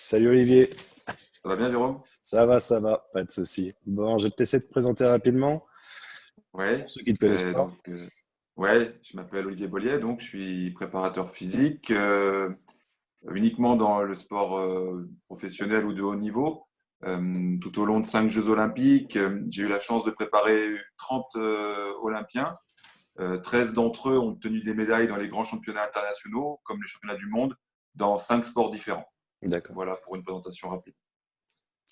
Salut Olivier, Ça va bien, Jérôme? ça va, pas de souci. Bon, je vais t'essayer de te présenter rapidement pour Ouais. ceux qui ne te connaissent Euh, pas. donc, euh, ouais, je m'appelle Olivier Bollier, donc je suis préparateur physique uniquement dans le sport professionnel ou de haut niveau. Tout au long de 5 Jeux olympiques, j'ai eu la chance de préparer 30 Olympiens. 13 d'entre eux ont obtenu des médailles dans les grands championnats internationaux, comme les championnats du monde, dans 5 sports différents. D'accord. Voilà pour une présentation rapide.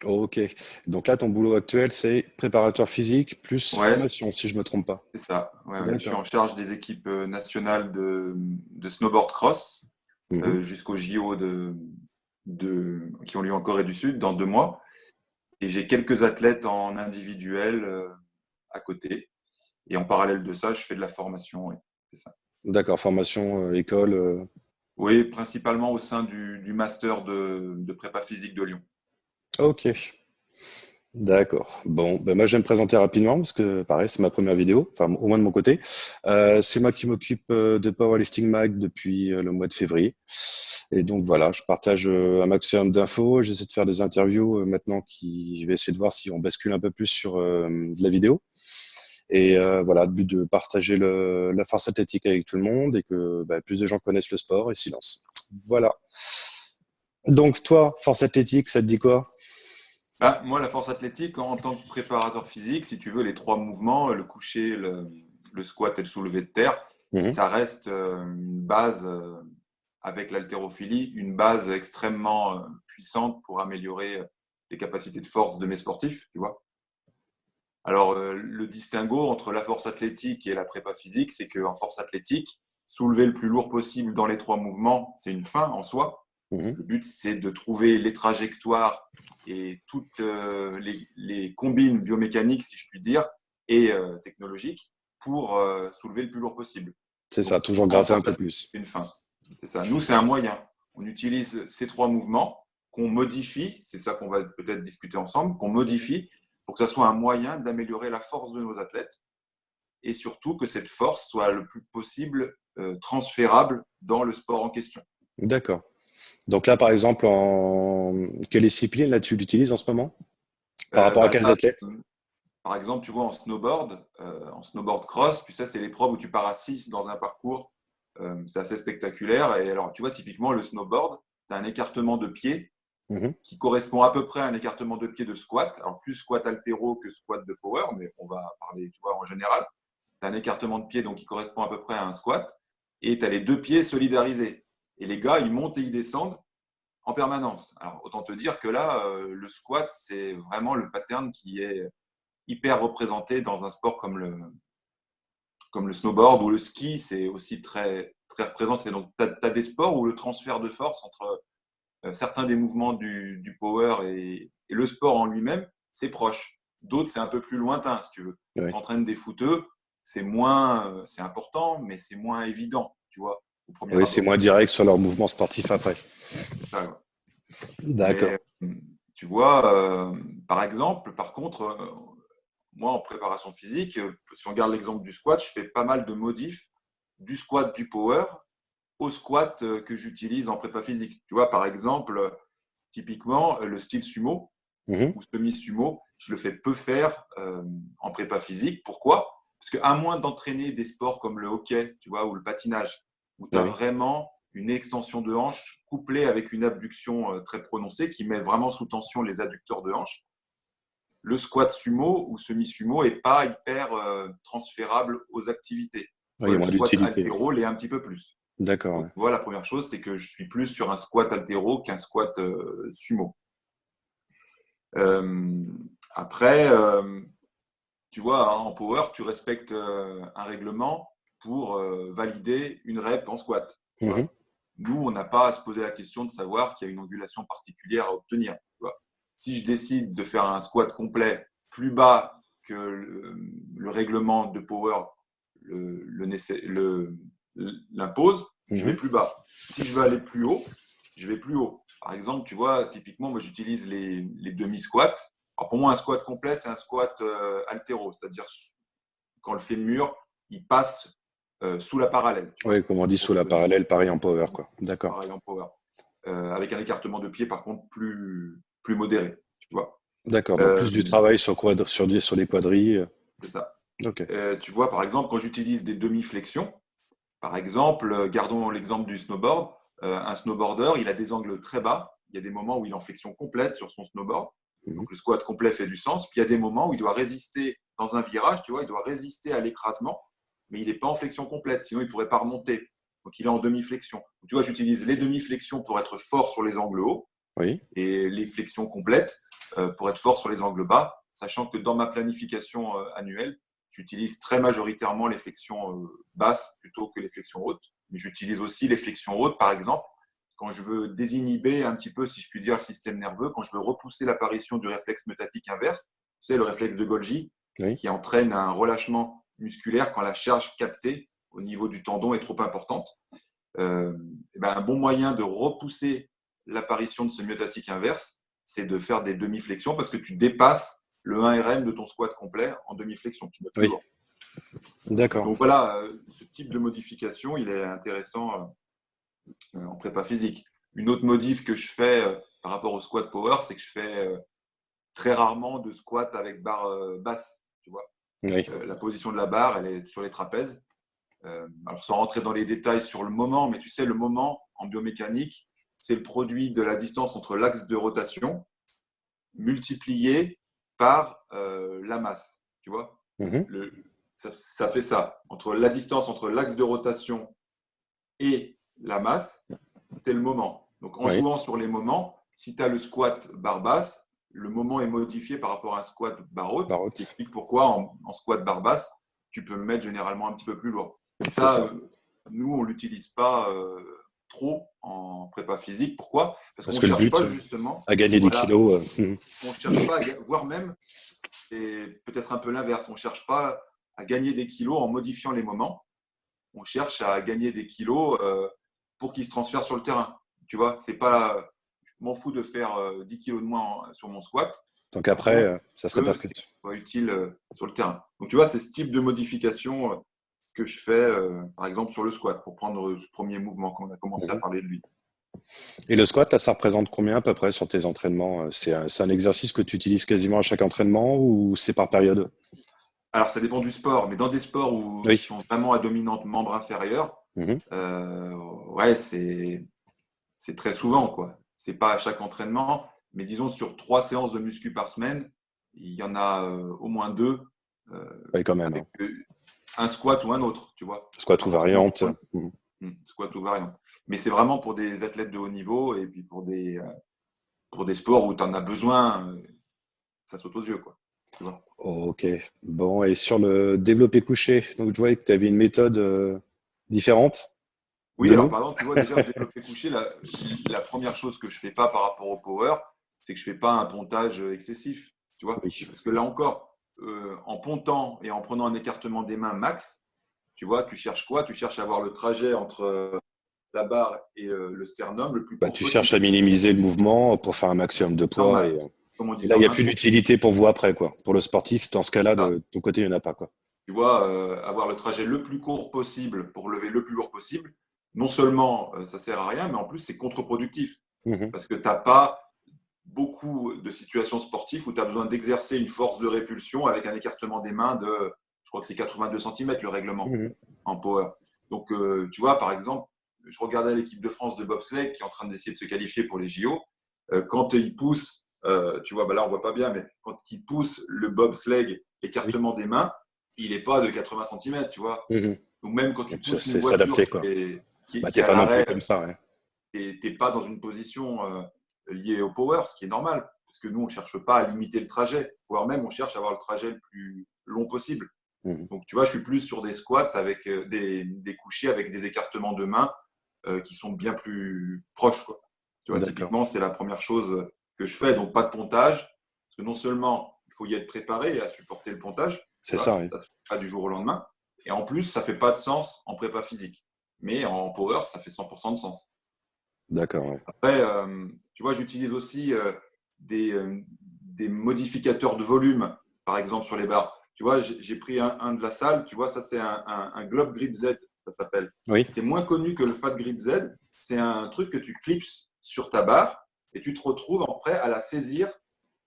Ok. Donc là, ton boulot actuel, c'est préparateur physique plus Ouais, formation, si je me trompe pas. c'est ça. Ouais, ouais. Je suis D'accord. en charge des équipes nationales de snowboard cross Mhm. jusqu'aux JO qui ont lieu en Corée du Sud dans 2 mois. Et j'ai quelques athlètes en individuel à côté. Et en parallèle de ça, je fais de la formation. Oui, c'est ça. D'accord, formation, école. Oui, principalement au sein du master de prépa physique de Lyon. Ok. D'accord. Bon, ben moi je vais me présenter rapidement parce que pareil, c'est ma première vidéo, enfin au moins de mon côté. C'est moi qui m'occupe de Powerlifting Mag depuis le mois de février. Et donc voilà, je partage un maximum d'infos. J'essaie de faire des interviews maintenant qui, je vais essayer de voir si on bascule un peu plus sur de la vidéo. Et voilà, le but de partager la force athlétique avec tout le monde et que plus de gens connaissent le sport et s'y lancent. Voilà. Donc toi, force athlétique, ça te dit quoi? Bah, moi, la force athlétique, en tant que préparateur physique, si tu veux, les 3 mouvements, le coucher, le squat et le soulevé de terre, Mhm. ça reste une base, avec l'haltérophilie, une base extrêmement puissante pour améliorer les capacités de force de mes sportifs, tu vois. Alors, le distinguo entre la force athlétique et la prépa physique, c'est qu'en force athlétique, soulever le plus lourd possible dans les 3 mouvements, c'est une fin en soi. Mhm. Le but, c'est de trouver les trajectoires et toutes les combines biomécaniques, si je puis dire, et technologiques pour soulever le plus lourd possible. C'est ça, Donc, toujours en gratter un force peu athlétique, plus. c'est une fin. C'est ça. Nous, c'est un moyen. On utilise ces 3 mouvements qu'on modifie, c'est ça qu'on va peut-être discuter ensemble, qu'on modifie pour que ça soit un moyen d'améliorer la force de nos athlètes et surtout que cette force soit le plus possible transférable dans le sport en question. D'accord. Donc là, par exemple, en quelle discipline là tu l'utilises en ce moment? Par rapport à Bah quels là, athlètes? par exemple, tu vois, en snowboard cross, tu sais, c'est l'épreuve où tu pars à 6 dans un parcours. C'est assez spectaculaire. Et alors, tu vois, typiquement, le snowboard, tu as un écartement de pied Mhm. qui correspond à peu près à un écartement de pied de squat. Alors, plus squat altéro que squat de power, mais on va parler, tu vois, en général. Tu as un écartement de pied donc, qui correspond à peu près à un squat. Et tu as les 2 pieds solidarisés. Et les gars, ils montent et ils descendent en permanence. Alors, autant te dire que là, le squat, c'est vraiment le pattern qui est hyper représenté dans un sport comme le snowboard ou le ski, c'est aussi très, très représenté. Donc, tu as des sports où le transfert de force entre certains des mouvements du power et le sport en lui-même, c'est proche. D'autres, c'est un peu plus lointain, si tu veux. Oui. S'entraîne des footeux, c'est moins, c'est important, mais c'est moins évident, tu vois, au premier Oui, c'est abord. moins direct sur leur mouvement sportif après. C'est ça. Ouais. D'accord. Mais tu vois, par exemple, par contre, moi, en préparation physique, si on regarde l'exemple du squat, je fais pas mal de modifs du squat du power au squat que j'utilise en prépa physique. Tu vois, par exemple, typiquement, le style sumo Mhm. ou semi-sumo, je le fais peu faire en prépa physique. Pourquoi? Parce qu'à moins d'entraîner des sports comme le hockey, tu vois, ou le patinage, où tu as Oui. vraiment une extension de hanche couplée avec une abduction très prononcée qui met vraiment sous tension les adducteurs de hanche, le squat sumo ou semi-sumo n'est pas hyper transférable aux activités. Tu Oui, il vois, y a le moins squat d'utilité. altéro l'est un petit peu plus. D'accord. Donc, Ouais. tu vois, la première chose, c'est que je suis plus sur un squat altéro qu'un squat sumo. Euh, après, tu vois, hein, en power, tu respectes un règlement pour valider une rep en squat. Tu Mhm. vois. Nous, on n'a pas à se poser la question de savoir qu'il y a une angulation particulière à obtenir. Tu vois. Si je décide de faire un squat complet plus bas que le règlement de power l'impose, je vais Mhm. plus bas. Si je veux aller plus haut, je vais plus haut. Par exemple, tu vois, typiquement, moi, j'utilise les demi-squats. Alors pour moi, un squat complet, c'est un squat altéro, c'est-à-dire quand le fémur, il passe sous la parallèle, tu vois, Oui, comme on dit sous pour te la donner parallèle, pareil en power, quoi. D'accord. pareil en power. avec un écartement de pied, par contre, plus modéré. Tu vois. D'accord, donc plus du travail sur les quadrilles. C'est ça. Ok. Tu vois, par exemple, quand j'utilise des demi-flexions, par exemple, gardons l'exemple du snowboard. Un snowboarder, il a des angles très bas. Il y a des moments où il est en flexion complète sur son snowboard. Mhm. Donc, le squat complet fait du sens. Puis, il y a des moments où il doit résister dans un virage, tu vois, il doit résister à l'écrasement, mais il n'est pas en flexion complète. Sinon, il ne pourrait pas remonter. Donc, il est en demi-flexion. Donc, tu vois, j'utilise les demi-flexions pour être fort sur les angles hauts Oui. et les flexions complètes pour être fort sur les angles bas, sachant que dans ma planification annuelle, j'utilise très majoritairement les flexions basses plutôt que les flexions hautes. Mais j'utilise aussi les flexions hautes, par exemple, quand je veux désinhiber un petit peu, si je puis dire, le système nerveux, quand je veux repousser l'apparition du réflexe myotatique inverse, tu sais, le réflexe de Golgi, Oui. qui entraîne un relâchement musculaire quand la charge captée au niveau du tendon est trop importante. Un bon moyen de repousser l'apparition de ce myotatique inverse, c'est de faire des demi-flexions parce que tu dépasses le 1RM de ton squat complet en demi-flexion. Tu mets plus Oui. lourd. D'accord. Donc voilà, ce type de modification, il est intéressant en prépa physique. Une autre modif que je fais par rapport au squat power, c'est que je fais très rarement de squat avec barre basse. Tu vois, Oui. la position de la barre, elle est sur les trapèzes. Alors sans rentrer dans les détails sur le moment, mais tu sais, le moment en biomécanique, c'est le produit de la distance entre l'axe de rotation multiplié par la masse. Tu vois, Mhm. ça fait ça. Entre la distance entre l'axe de rotation et la masse, c'est le moment. Donc en Oui. jouant sur les moments, si tu as le squat barre basse, le moment est modifié par rapport à un squat barre haute, ce qui Barotte. explique pourquoi en squat barre basse, tu peux mettre généralement un petit peu plus lourd. Et C'est ça, ça. nous, on ne l'utilise pas trop en prépa physique. Pourquoi? Parce qu'on Parce ne que le cherche but, pas justement, à gagner des voilà, kilos. on cherche pas, voire même, c'est peut-être un peu l'inverse, on ne cherche pas à gagner des kilos en modifiant les moments, on cherche à gagner des kilos pour qu'ils se transfèrent sur le terrain. Tu vois, c'est pas, je m'en fous de faire 10 kilos de moins sur mon squat. Donc Par après, contre, ça se c'est répercute. pas utile sur le terrain. Donc, tu vois, c'est ce type de modification que je fais, par exemple, sur le squat, pour prendre ce premier mouvement quand on a commencé à Mhm. parler de lui. Et le squat, là, ça représente combien à peu près sur tes entraînements? C'est un exercice que tu utilises quasiment à chaque entraînement ou c'est par période? Alors, ça dépend du sport, mais dans des sports qui Oui. sont vraiment à dominante membre inférieur, Mhm. ouais, c'est très souvent, quoi. C'est pas à chaque entraînement, mais disons sur 3 séances de muscu par semaine, il y en a au moins 2 Oui, quand même, avec hein. un squat ou un autre, tu vois. Squat Pas ou forcément variante. Mhm. squat ou variante. Mais c'est vraiment pour des athlètes de haut niveau et puis pour des sports où tu en as besoin, ça saute aux yeux, quoi. Tu vois. Ok. Bon, et sur le développé couché, donc je voyais que tu avais une méthode différente Oui, de alors nous. par exemple, tu vois, déjà le développé couché, la première chose que je fais pas par rapport au power, c'est que je fais pas un pontage excessif, tu vois. Oui. Parce que là encore, en pontant et en prenant un écartement des mains max, tu vois, tu cherches quoi? Tu cherches à avoir le trajet entre la barre et le sternum le plus Bah, court tu cherches possible. à minimiser le mouvement pour faire un maximum de poids. Normal, comme on Et là, disait il n'y en a plus intro. d'utilité pour vous après, quoi. Pour le sportif, dans ce cas-là, Ça, de ton côté, il n'y en a pas, quoi. tu vois, avoir le trajet le plus court possible pour lever le plus lourd possible, non seulement ça sert à rien, mais en plus c'est contre-productif. Mhm. Parce que tu n'as pas beaucoup de situations sportives où tu as besoin d'exercer une force de répulsion avec un écartement des mains de, je crois que c'est 82 cm le règlement Mhm. en power. Donc, tu vois, par exemple, je regardais l'équipe de France de bobsleigh qui est en train d'essayer de se qualifier pour les JO. Quand ils poussent, tu vois, bah là on voit pas bien, mais quand ils poussent le bobsleigh, Oui. l'écartement des mains, il n'est pas de 80 cm, tu vois. Mhm. Donc même quand tu Donc, pousses une c'est voiture s'adapter, quoi. Bah, qui est t'es à pas non plus l'arrêt, comme ça, ouais. tu n'es pas dans une position liée au power, ce qui est normal, parce que nous, on ne cherche pas à limiter le trajet, voire même on cherche à avoir le trajet le plus long possible. Mhm. Donc, tu vois, je suis plus sur des squats avec des couchés avec des écartements de mains qui sont bien plus proches, quoi. Tu vois, D'accord. typiquement, c'est la première chose que je fais. Donc, pas de pontage, parce que non seulement il faut y être préparé et à supporter le pontage, tu C'est ça, vois, oui. ça ne se fait pas du jour au lendemain. Et en plus, ça ne fait pas de sens en prépa physique. Mais en power, ça fait 100% de sens. D'accord, ouais. Après, tu vois, j'utilise aussi des modificateurs de volume, par exemple sur les barres. Tu vois, j'ai pris un de la salle, tu vois, ça c'est un Globe Grip Z, ça s'appelle. Oui. C'est moins connu que le Fat Grip Z. C'est un truc que tu clipses sur ta barre et tu te retrouves prêt à la saisir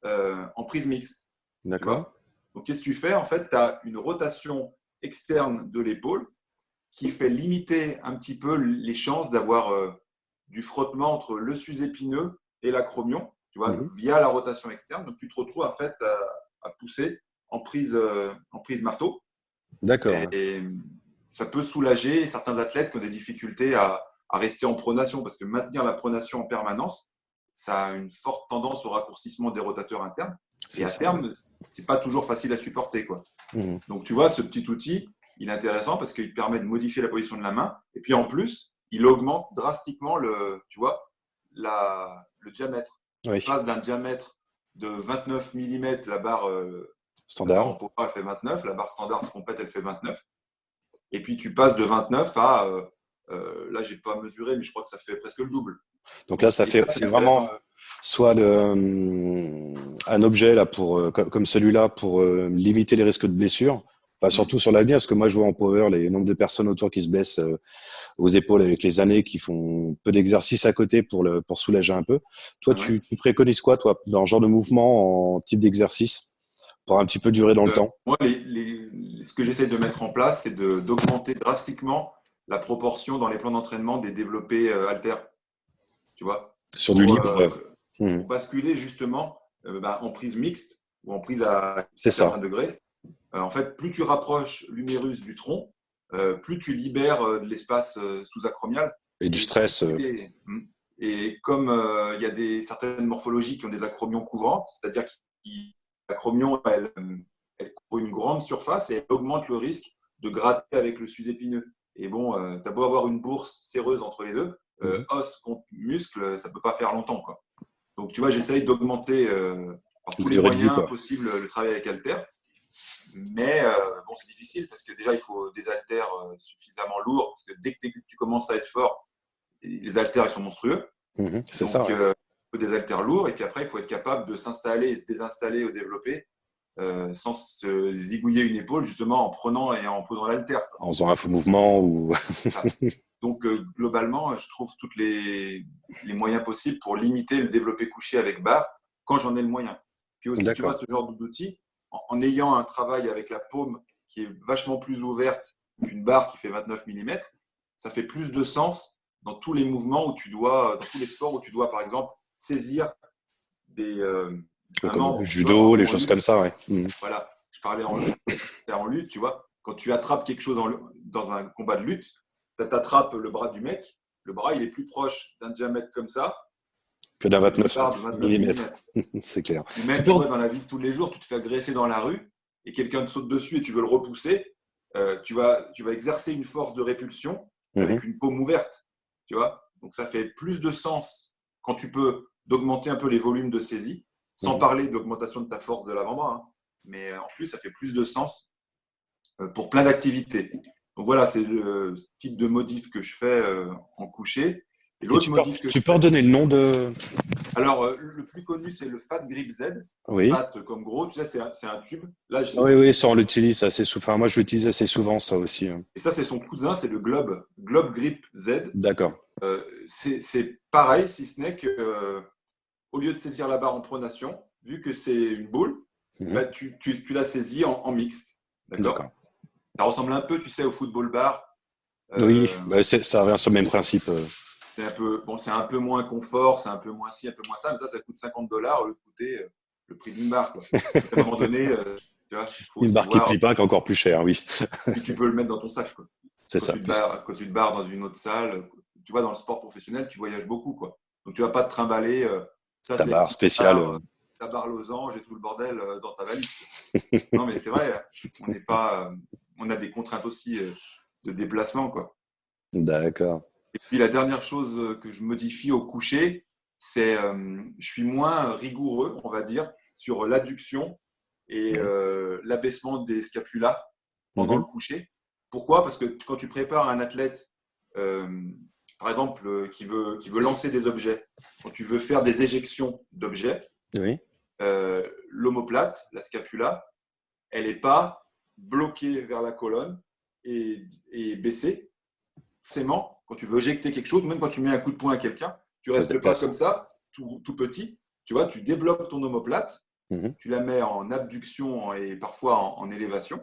en prise mixte. D'accord. Donc, qu'est-ce que tu fais? En fait, tu as une rotation externe de l'épaule qui fait limiter un petit peu les chances d'avoir du frottement entre le sus-épineux et l'acromion, tu vois, via la rotation externe. Donc, tu te retrouves en fait à pousser en prise marteau. D'accord. Et ça peut soulager certains athlètes qui ont des difficultés à rester en pronation parce que maintenir la pronation en permanence, ça a une forte tendance au raccourcissement des rotateurs internes. Et à terme, c'est pas toujours facile à supporter, quoi. Donc, tu vois, ce petit outil, il est intéressant parce qu'il permet de modifier la position de la main. Et puis, en plus, il augmente drastiquement tu vois, le diamètre. Oui. Il passe d'un diamètre de 29 mm, la barre standard. En power, elle fait 29. La barre standard complète, elle fait 29. Et puis, tu passes de 29 à… là, je n'ai pas mesuré, mais je crois que ça fait presque le double. Donc là, c'est vraiment soit un objet là comme celui-là pour limiter les risques de blessure. Enfin, surtout sur l'avenir, parce que moi, je vois en power les nombres de personnes autour qui se blessent aux épaules avec les années, qui font peu d'exercice à côté pour soulager un peu. Toi, tu préconises quoi, toi, dans ce genre de mouvement, en type d'exercice, pour un petit peu durer dans le temps? Moi, ce que j'essaie de mettre en place, c'est d'augmenter drastiquement la proportion dans les plans d'entraînement des développés haltères. Tu vois, sur du libre. Pour basculer justement en prise mixte ou en prise à 1 degré. En fait, plus tu rapproches l'humérus du tronc, plus tu libères de l'espace sous-acromial. Et du stress. Et comme il y a certaines morphologies qui ont des acromions couvrantes, c'est-à-dire que l'acromion, elle couvre une grande surface et elle augmente le risque de gratter avec le sus-épineux. Et bon, tu as beau avoir une bourse séreuse entre les deux, os contre muscle, ça ne peut pas faire longtemps, quoi. Donc, tu vois, j'essaye d'augmenter par tous les moyens possibles le travail avec haltères. Mais bon, c'est difficile parce que déjà, il faut des haltères suffisamment lourds. Parce que dès que tu commences à être fort, les haltères, ils sont monstrueux. C'est donc, ça. Ouais. Il faut des haltères lourds. Et puis après, il faut être capable de s'installer et se désinstaller au développé sans se zigouiller une épaule, justement en prenant et en posant l'haltère. En faisant un faux mouvement. Donc, globalement, je trouve tous les moyens possibles pour limiter le développé couché avec barre quand j'en ai le moyen. Puis aussi, tu vois, ce genre d'outil, en ayant un travail avec la paume qui est vachement plus ouverte qu'une barre qui fait 29 mm, ça fait plus de sens dans tous les mouvements dans tous les sports où tu dois, par exemple, saisir comme le judo, les choses comme ça, ouais. Voilà, je parlais en lutte, tu vois. Quand tu attrapes quelque chose dans un combat de lutte, tu attrapes le bras du mec, le bras, il est plus proche d'un diamètre comme ça que d'un 29 mm. C'est clair. Même tu vois, dans la vie de tous les jours, tu te fais agresser dans la rue et quelqu'un te saute dessus et tu veux le repousser, tu vas exercer une force de répulsion avec une paume ouverte, tu vois. Donc, ça fait plus de sens quand tu peux d'augmenter un peu les volumes de saisie, sans parler d'augmentation de ta force de l'avant-bras. Hein. Mais en plus, ça fait plus de sens pour plein d'activités. Donc voilà, c'est le type de modif que je fais en couché. Et l'autre modif que tu peux redonner le nom de… Alors, le plus connu, c'est le Fat Grip Z. Oui. Fat comme gros, tu sais, c'est un tube. Là, oui, ça, on l'utilise assez souvent. Enfin, moi, je l'utilise assez souvent, ça aussi. Et ça, c'est son cousin, c'est le Globe Grip Z. D'accord. C'est pareil, si ce n'est que au lieu de saisir la barre en pronation, vu que c'est une boule, bah, tu la saisis en mixte. D'accord. Ça ressemble un peu, tu sais, au football bar. Oui, ça revient sur le même principe. C'est un peu moins confort, c'est un peu moins ci, un peu moins ça, mais ça coûte $50 au lieu de coûter le prix d'une barre. Quoi. À un moment donné, tu vois, une barre qui ne plie pas, qui est encore plus chère, oui. Puis tu peux le mettre dans ton sac. Quoi. C'est ça. Quand tu te barres dans une autre salle, tu vois, dans le sport professionnel, tu voyages beaucoup. Quoi. Donc tu ne vas pas te trimballer ta barre spéciale. Ta barre losange et tout le bordel dans ta valise. Non, mais c'est vrai, on a des contraintes aussi de déplacement. Quoi. D'accord. Et puis la dernière chose que je modifie au coucher, c'est je suis moins rigoureux, on va dire, sur l'adduction et l'abaissement des scapulas pendant le coucher. Pourquoi? Parce que quand tu prépares un athlète, par exemple, qui veut lancer des objets, quand tu veux faire des éjections d'objets, l'omoplate, la scapula, elle n'est pas bloquée vers la colonne et baissée. Forcément, quand tu veux éjecter quelque chose, même quand tu mets un coup de poing à quelqu'un, Tu Ça se restes pas déplace. comme ça, tout petit. Tu vois, tu débloques ton omoplate, Mhm. tu la mets en abduction et parfois en élévation.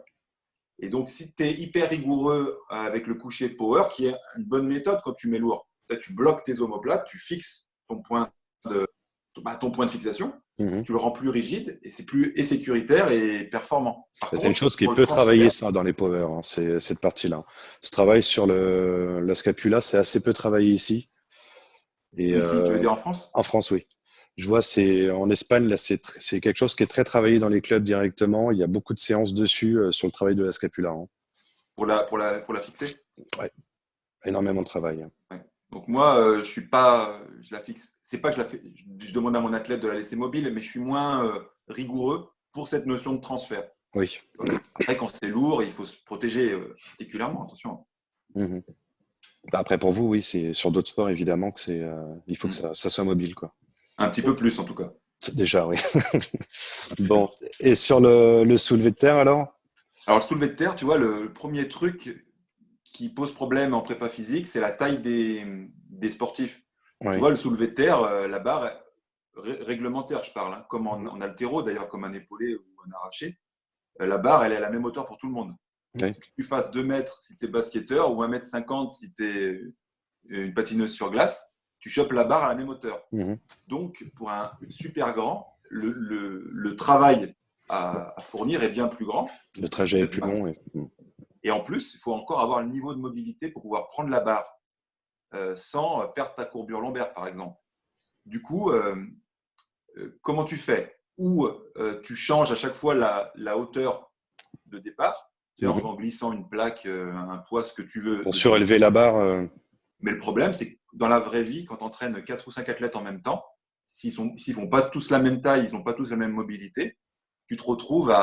Et donc, si tu es hyper rigoureux avec le coucher de power, qui est une bonne méthode quand tu mets lourd, tu bloques tes omoplates, tu fixes ton point de fixation, Mhm. tu le rends plus rigide et c'est plus sécuritaire et performant. Par C'est une contre, chose qui pour le peut travailler transfert, ça dans les power, hein, c'est cette partie-là. Ce travail sur la scapula, c'est assez peu travaillé ici. Et ici, tu veux dire en France, en France, oui. Je vois, c'est en Espagne, là, c'est quelque chose qui est très travaillé dans les clubs directement. Il y a beaucoup de séances dessus sur le travail de la scapula, hein. pour la fixer. Ouais, énormément de travail, hein. Ouais. Donc moi, je suis pas, je la fixe. C'est pas que je la fais. Je demande à mon athlète de la laisser mobile, mais je suis moins rigoureux pour cette notion de transfert. Oui. Après, quand c'est lourd, il faut se protéger particulièrement. Attention. Mhm. Après, pour vous, oui, c'est sur d'autres sports, évidemment, que il faut que Mm. ça soit mobile, quoi. Un petit peu plus, en tout cas. Déjà, oui. Bon. Et sur le soulevé de terre, alors? Alors, le soulevé de terre, tu vois, le premier truc qui pose problème en prépa physique, c'est la taille des sportifs. Tu Oui. vois, le soulevé de terre, la barre réglementaire, je parle, hein, comme en haltéro, d'ailleurs, comme un épaulé ou un arraché. La barre, elle est à la même hauteur pour tout le monde. Oui. Que tu fasses 2 mètres si tu es basketteur ou 1,50 m si tu es une patineuse sur glace, tu chopes la barre à la même hauteur. Mhm. Donc, pour un super grand, le travail à fournir est bien plus grand Le pour trajet est cette plus long. masse. Et en plus, il faut encore avoir le niveau de mobilité pour pouvoir prendre la barre sans perdre ta courbure lombaire, par exemple. Du coup, comment tu fais? Ou tu changes à chaque fois la hauteur de départ, Mhm. en glissant une plaque, un poids, ce que tu veux Pour dessus. surélever la barre, Mais le problème, c'est que dans la vraie vie, quand tu entraînes 4 ou 5 athlètes en même temps, s'ils ne font pas tous la même taille, ils n'ont pas tous la même mobilité, tu te retrouves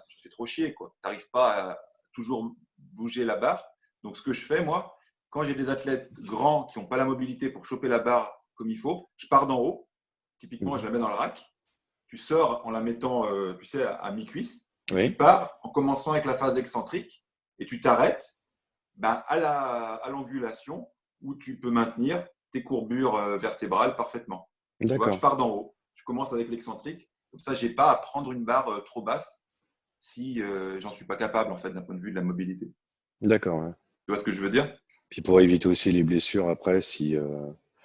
tu te fais trop chier. Tu n'arrives pas à toujours bouger la barre. Donc, ce que je fais, moi, quand j'ai des athlètes grands qui n'ont pas la mobilité pour choper la barre comme il faut, je pars d'en haut. Typiquement, je mhm. la mets dans le rack. Tu sors en la mettant, tu sais, à mi-cuisse. Et tu Oui. pars en commençant avec la phase excentrique. Et tu t'arrêtes à l'angulation où tu peux maintenir tes courbures vertébrales parfaitement. Tu vois, je D'accord. pars d'en haut. Je commence avec l'excentrique. Comme ça, je n'ai pas à prendre une barre trop basse si j'en suis pas capable, en fait, d'un point de vue de la mobilité. D'accord. Ouais. Tu vois ce que je veux dire? Puis pour éviter aussi les blessures après, si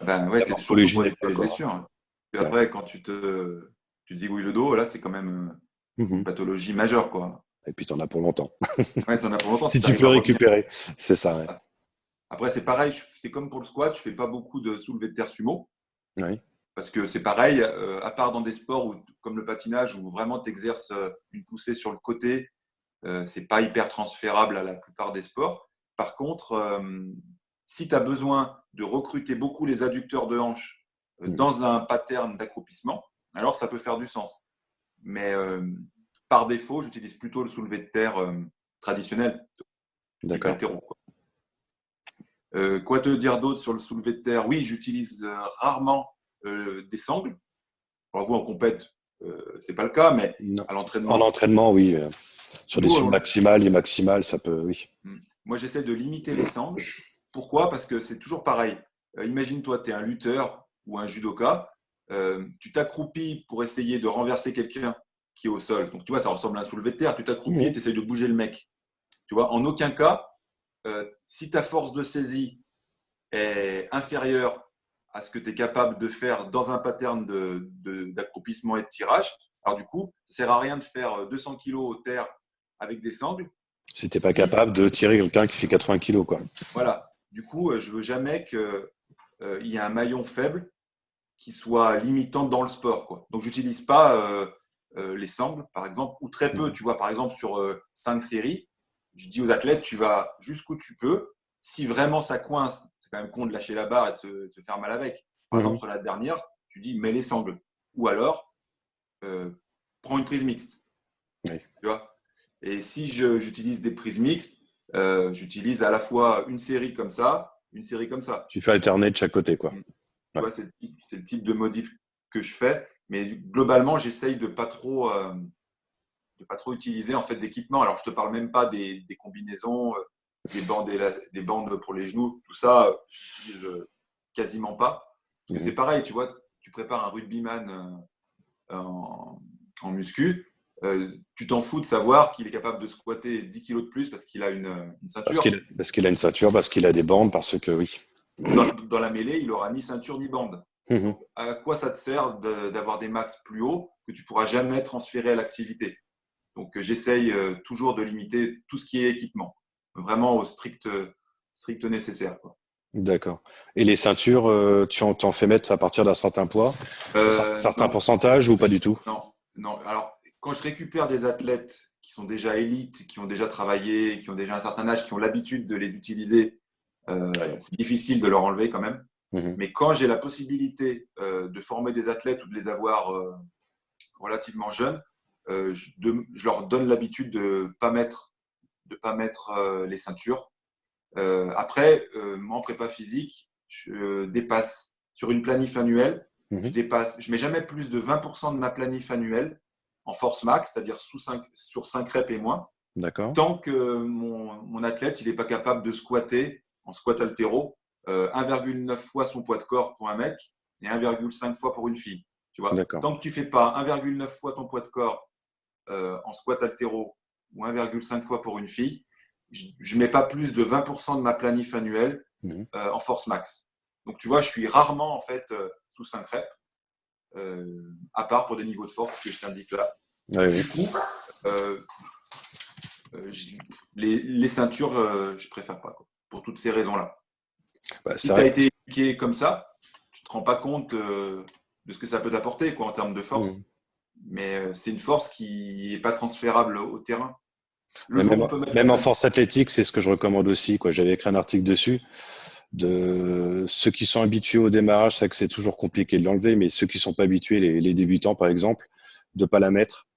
Ben ouais, la c'est surtout morphologie pour n'est éviter pas les correcte. blessures, hein. Et Ouais. après, quand tu te zigouilles le dos, là, c'est quand même une Mhm. pathologie majeure, quoi. Et puis t'en as pour longtemps. Ouais, tu en as pour longtemps si Si tu tu arrives peux à revenir. récupérer, c'est ça. Ouais. Après, c'est pareil, c'est comme pour le squat, je fais pas beaucoup de soulevé de terre sumo. Oui. Parce que c'est pareil, à part dans des sports comme le patinage, où vraiment tu exerces une poussée sur le côté, c'est pas hyper transférable à la plupart des sports. Par contre, si tu as besoin de recruter beaucoup les adducteurs de hanches Mhm. dans un pattern d'accroupissement, alors ça peut faire du sens. Mais par défaut, j'utilise plutôt le soulevé de terre traditionnel, type D'accord. haltéro. Quoi te dire d'autre sur le soulevé de terre? Oui, j'utilise rarement des sangles. Alors vous, en compète, c'est pas le cas, mais Non. à En l'entraînement, entraînement, oui. Sur des nous, submaximales et maximales, ça peut, oui. moi, j'essaie de limiter les sangles. Pourquoi? Parce que c'est toujours pareil. Imagine-toi, tu es un lutteur ou un judoka, tu t'accroupis pour essayer de renverser quelqu'un qui est au sol. Donc, tu vois, ça ressemble à un soulevé de terre. Tu t'accroupis et Mhm. tu essayes de bouger le mec. Tu vois, en aucun cas, si ta force de saisie est inférieure à ce que tu es capable de faire dans un pattern d'accroupissement et de tirage, alors du coup, ça ne sert à rien de faire 200 kg au terre avec des sangles. Si t'es pas Si, capable de tirer quelqu'un qui fait 80 kilos, quoi. voilà. Du coup, je veux jamais qu'il y ait un maillon faible qui soit limitant dans le sport, quoi. Donc, j'utilise pas les sangles, par exemple, ou très peu. Mhm. Tu vois, par exemple, sur 5 séries, je dis aux athlètes, tu vas jusqu'où tu peux. Si vraiment ça coince, c'est quand même con de lâcher la barre et de se faire mal avec. Par exemple, Mhm. sur la dernière, tu dis, mets les sangles. Ou alors, euh, prends une prise mixte. Oui. Tu vois. Et si j'utilise des prises mixtes, j'utilise à la fois une série comme ça, une série comme ça. Tu fais alterner de chaque côté, quoi. Tu Ouais. vois, c'est le type de modif que je fais. Mais globalement, j'essaye de pas trop utiliser en fait d'équipement. Alors, je te parle même pas des combinaisons, des bandes pour les genoux, tout ça, j'utilise quasiment pas. Parce que c'est pareil, tu vois, tu prépares un rugbyman en muscu, tu t'en fous de savoir qu'il est capable de squatter 10 kilos de plus parce qu'il a une ceinture. Parce qu'il a une ceinture, parce qu'il a des bandes, parce que oui. Dans la mêlée, il aura ni ceinture ni bande. Mhm. À quoi ça te sert d'avoir des max plus hauts que tu pourras jamais transférer à l'activité? Donc, j'essaye toujours de limiter tout ce qui est équipement, vraiment au strict nécessaire, quoi. D'accord. Et les ceintures, tu t'en fais mettre à partir d'un certain poids, un certain Non, pourcentage ou pas du tout? non, non. Alors, quand je récupère des athlètes qui sont déjà élites, qui ont déjà travaillé, qui ont déjà un certain âge, qui ont l'habitude de les utiliser, Ouais. c'est difficile de leur enlever quand même. Mhm. Mais quand j'ai la possibilité de former des athlètes ou de les avoir relativement jeunes, je leur donne l'habitude de pas mettre les ceintures. Après, moi en prépa physique, je dépasse sur une planif annuelle, Mhm. je mets jamais plus de 20% de ma planif annuelle en force max, c'est-à-dire sur 5 reps et moins, D'accord. tant que mon athlète il n'est pas capable de squatter en squat altéro 1,9 fois son poids de corps pour un mec et 1,5 fois pour une fille. Tu vois, D'accord. tant que tu fais pas 1,9 fois ton poids de corps en squat altéro ou 1,5 fois pour une fille, je ne mets pas plus de 20% de ma planif annuelle Mhm. en force max. Donc tu vois, je suis rarement en fait sous 5 reps, à part pour des niveaux de force que je t'indique là. Ouais, oui. Du coup, euh, les ceintures, je préfère pas, quoi, pour toutes ces raisons-là. Bah, c'est Si tu as vrai. été éduqué comme ça, tu ne te rends pas compte de ce que ça peut t'apporter quoi, en termes de force. Mhm. Mais c'est une force qui n'est pas transférable au terrain. Le Mais jour où même, on peut mettre la même en ceinture. force athlétique, c'est ce que je recommande aussi, quoi. J'avais écrit un article dessus. De ceux qui sont habitués au démarrage, c'est que c'est toujours compliqué de l'enlever, mais ceux qui sont pas habitués, les débutants par exemple, de pas la mettre,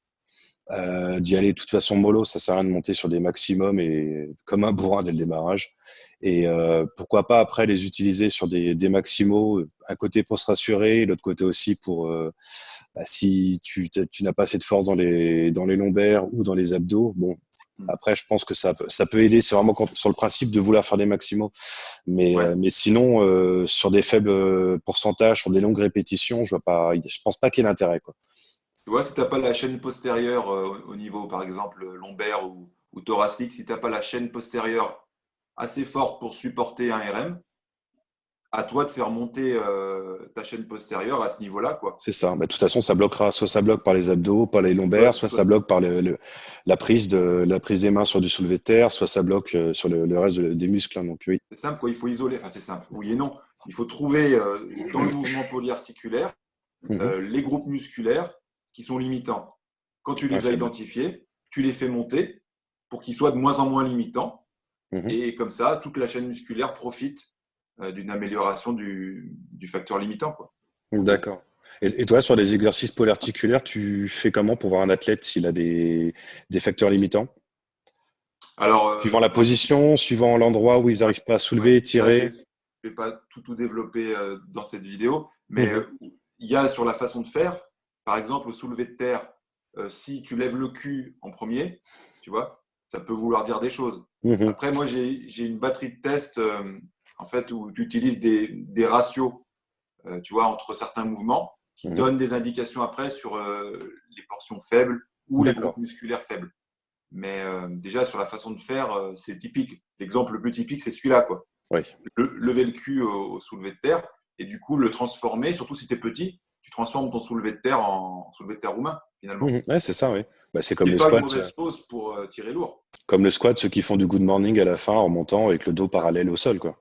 d'y aller de toute façon mollo, ça sert à rien de monter sur des maximums et comme un bourrin dès le démarrage. Et pourquoi pas après les utiliser sur des maximaux, un côté pour se rassurer, l'autre côté aussi pour bah, si tu n'as pas assez de force dans les lombaires ou dans les abdos, bon. Après, je pense que ça peut aider. C'est vraiment sur le principe de vouloir faire des maximaux. Ouais. Mais sinon, sur des faibles pourcentages, sur des longues répétitions, je pense pas qu'il y ait d'intérêt, quoi. Tu vois, si tu n'as pas la chaîne postérieure au niveau, par exemple, lombaire ou thoracique, si tu n'as pas la chaîne postérieure assez forte pour supporter un RM, à toi de faire monter ta chaîne postérieure à ce niveau-là, quoi. C'est ça. Bah, de toute façon, ça bloquera. Soit ça bloque par les abdos, par les lombaires, Soit, soit ça soit- bloque par la prise des mains sur du soulevé de terre, soit ça bloque sur le reste des muscles, hein. Donc oui. c'est simple, quoi. Il faut isoler. Enfin, c'est simple. Oui et non. Il faut trouver dans le mouvement polyarticulaire Mhm. les groupes musculaires qui sont limitants. Quand tu Ouais, les as faible. identifiés, tu les fais monter pour qu'ils soient de moins en moins limitants. Mhm. Et comme ça, toute la chaîne musculaire profite d'une amélioration du facteur limitant, quoi, en gros. D'accord. Et toi, sur des exercices polyarticulaires, tu fais comment pour voir un athlète s'il a des facteurs limitants? Alors, Suivant la position, suivant l'endroit où ils n'arrivent pas à ouais, soulever, ça, je tirer. ne vais pas tout développer dans cette vidéo, mais Mhm. il y a sur la façon de faire, par exemple, au soulevé de terre, si tu lèves le cul en premier, tu vois, ça peut vouloir dire des choses. Mhm. Après, moi, j'ai une batterie de tests en fait, où tu utilises des ratios, tu vois, entre certains mouvements qui Mhm. donnent des indications après sur les portions faibles ou les D'accord. groupes musculaires faibles. Mais déjà, sur la façon de faire, c'est typique. L'exemple le plus typique, c'est celui-là, quoi. Oui. Lever le cul au soulevé de terre et du coup le transformer, surtout si tu es petit, tu transformes ton soulevé de terre en soulevé de terre roumain, finalement. Mhm. Ouais, c'est ça, oui. Bah, c'est Ce qui comme n'est le pas une squat. mauvaise chose pour tirer lourd. Comme le squat, ceux qui font du good morning à la fin en remontant avec le dos parallèle au sol, quoi.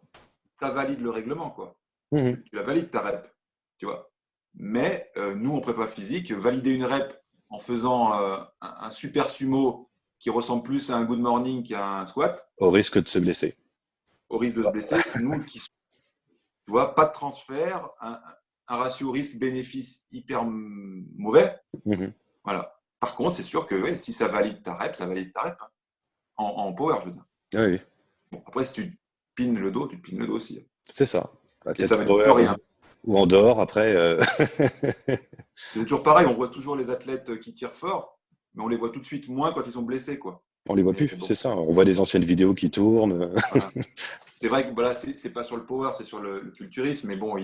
Ça valide le règlement, quoi. Mhm. Tu la valides ta rep, tu vois. Mais nous, en prépa physique, valider une rep en faisant un super sumo qui ressemble plus à un good morning qu'à un squat, Au risque de se blesser. au risque de se blesser, nous, tu vois, pas de transfert, un ratio risque-bénéfice hyper mauvais. Mhm. Voilà. Par contre, c'est sûr que ouais, si ça valide ta rep, ça valide ta rep, hein. En power, je veux dire. Ah oui, Bon, après, si tu pines le dos, tu pines le dos aussi, hein. c'est ça. Et Athlète ça valide plus power rien. ou en dehors, après. C'est toujours pareil, on voit toujours les athlètes qui tirent fort, mais on les voit tout de suite moins quand ils sont blessés, quoi. On les voit Mais plus, bon, c'est ça. On voit des anciennes vidéos qui tournent. voilà. C'est vrai que voilà, c'est pas sur le power, c'est sur le culturisme, mais bon,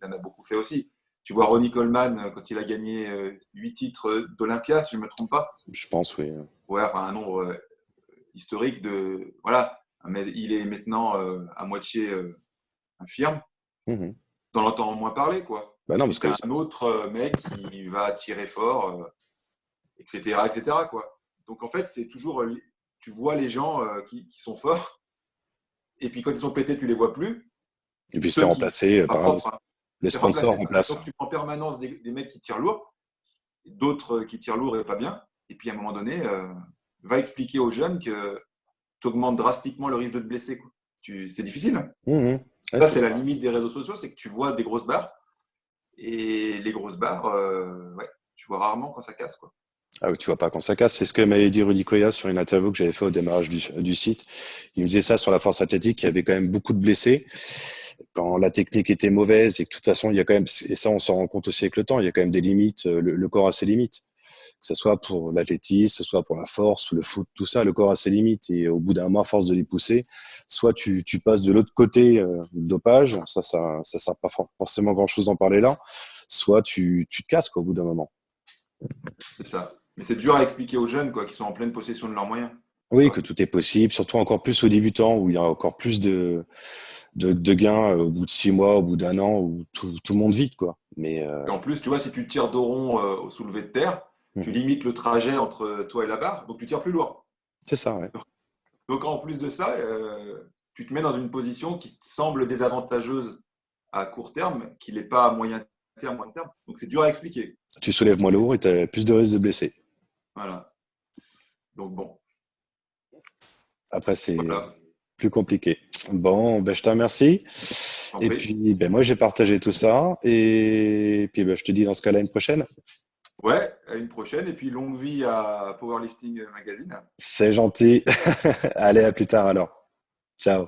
il en a beaucoup fait aussi. Tu vois Ronnie Coleman, quand il a gagné 8 titres d'Olympia, si je ne me trompe pas. Je pense, oui. Ouais, enfin un nombre historique de. Voilà. Mais il est maintenant à moitié infirme. Mhm. T'en entends moins parler, quoi. Bah non, Puis parce que t'as un autre mec qui va tirer fort, etc., etc., quoi. Donc en fait, c'est toujours. Tu vois les gens qui sont forts, et puis quand ils sont pétés, tu les vois plus. et puis c'est Ceux qui. remplacé Pas par propre, hein. les C'est sponsors remplacé. remplacent. Donc tu as en permanence des mecs qui tirent lourd, d'autres qui tirent lourd et pas bien. Et puis à un moment donné, va expliquer aux jeunes que tu augmentes drastiquement le risque de te blesser, quoi. C'est difficile. Mhm. Ouais, Ça, c'est c'est la ça. limite des réseaux sociaux, c'est que tu vois des grosses barres. Et les grosses barres, ouais, tu vois rarement quand ça casse, quoi. Ah oui, tu vois pas quand ça casse. C'est ce que m'avait dit Rudy Koya sur une interview que j'avais fait au démarrage du site. Il me disait ça sur la force athlétique, il y avait quand même beaucoup de blessés. Quand la technique était mauvaise et que de toute façon, il y a quand même, et ça on s'en rend compte aussi avec le temps, il y a quand même des limites, le corps a ses limites. Que ce soit pour l'athlétisme, que ce soit pour la force, ou le foot, tout ça, le corps a ses limites. Et au bout d'un mois, à force de les pousser, soit tu passes de l'autre côté dopage, ça sert pas forcément grand-chose d'en parler là, soit tu te casses quoi, au bout d'un moment. C'est ça. Mais c'est dur à expliquer aux jeunes, quoi, qui sont en pleine possession de leurs moyens. Tu Oui, que vois. tout est possible, surtout encore plus aux débutants, où il y a encore plus de gains au bout de 6 mois, au bout d'un an, où tout le monde vite, quoi. Mais Et en plus, tu vois, si tu tires dos rond au soulevé de terre, tu limites le trajet entre toi et la barre, donc tu tires plus lourd. c'est ça, ouais. Donc en plus de ça, tu te mets dans une position qui te semble désavantageuse à court terme, qui n'est pas à moyen terme, long terme. Donc c'est dur à expliquer. Tu soulèves moins lourd et tu as plus de risques de blesser. Voilà. Donc bon, Après, c'est voilà. plus compliqué. Bon, ben, je te remercie. En Et prie. puis, ben, moi, j'ai partagé tout ça. Et puis, ben, je te dis dans ce cas-là une prochaine. Ouais, à une prochaine. Et puis longue vie à Powerlifting Magazine. C'est gentil. Allez, à plus tard alors. Ciao.